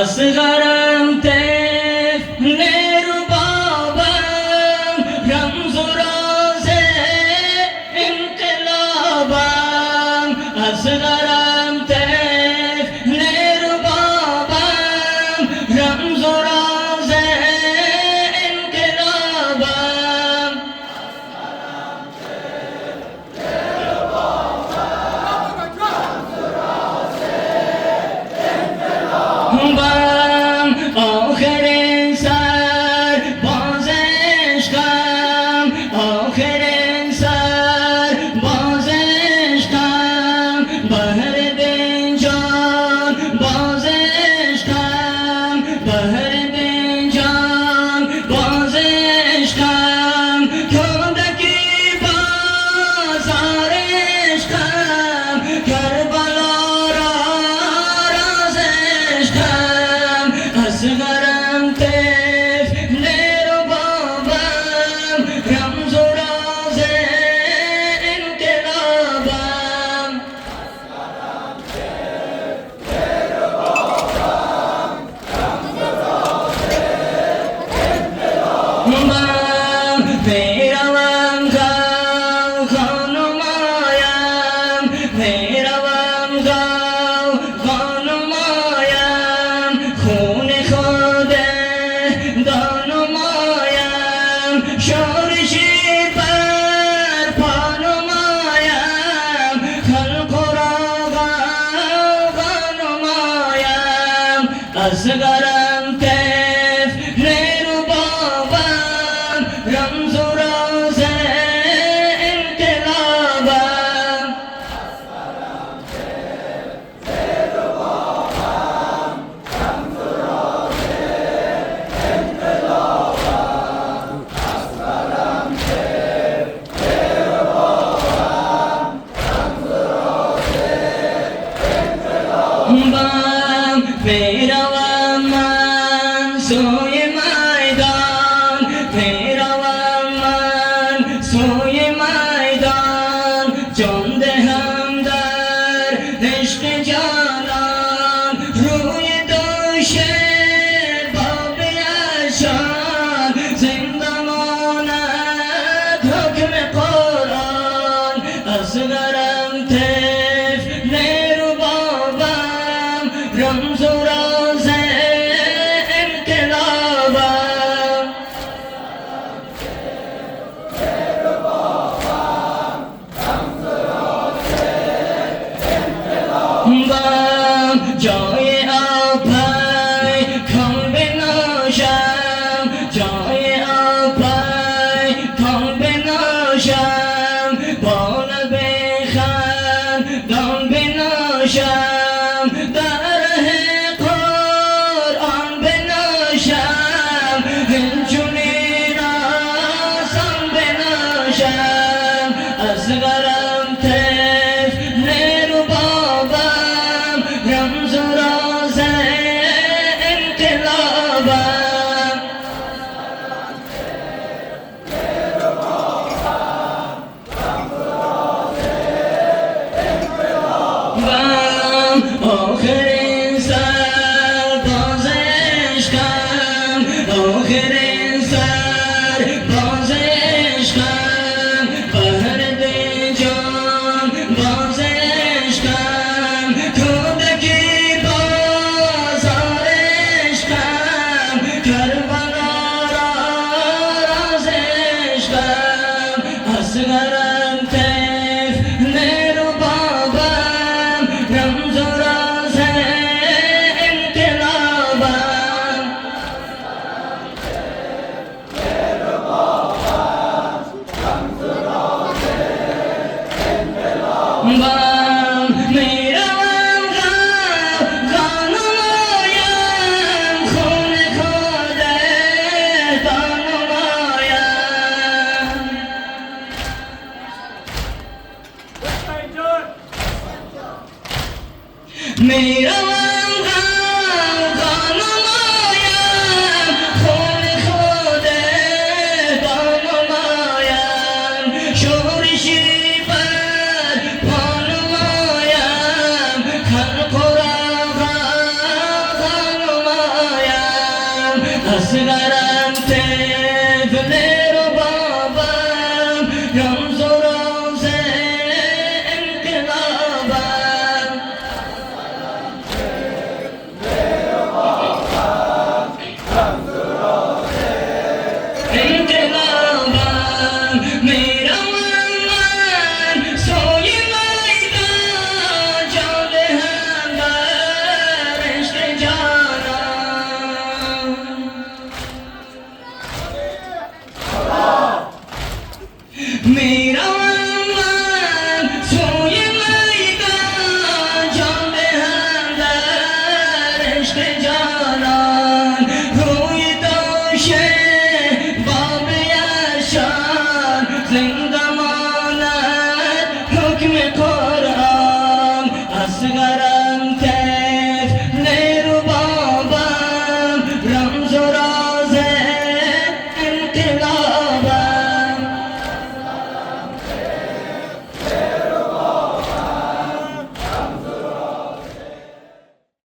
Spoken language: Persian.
असगरम طفل ربابم رمز و راز انقلابم असगरم طفل ربابم رمز و راز انقلابم آخرین سر بازشکم آخرین سر بازشکم بهر دین جان بازشکم بهر دین جان بازشکم کودکی بازارشکم کربلا را رازشکم asgaram طفل ربابم رمز و راز انقلابم من پیروم خانمایم پیروم خانمایم خون خود دانمایم شورشی بر پانمایم خلق را غنمایم asgaram طفل ربابم رمز و راز انقلابم میروم من سوی میدان میروم من سوی میدان جان دهم در عشق جانان روی دوش باب یشان زنده ماند حکم قرآن اصغرم طفل ربابم رمز و راز انقلابم بم جای آبای کن بنوشم جای آبای کن بنوشم با لب خندان بنوشم در ره قرآن بنوشم همچنین آسان بنوشم اصغرم طفل ربابم رمز و راز انقلابم آخرین سرباز عشقم آخرین سرباز عشقم بهر دل جان باز عشقم کودکی بازار عشقم کربلا راز عشقم اصغرم طفل ربابم رمز و راز انقلابم بم میروم غم نمایم خون خودت نمایم میروم غم نمایم خون خودت نمایم شورشی بر پا نمایم خلق را نمایم اصغرم طفل ربابم رمز و راز انقلابم انقلابم میروم من سوی میدان جان دهم در عشق جانان میروم من سوی میدان جان دهم در عشق جانان روی دوش باب یشان زنده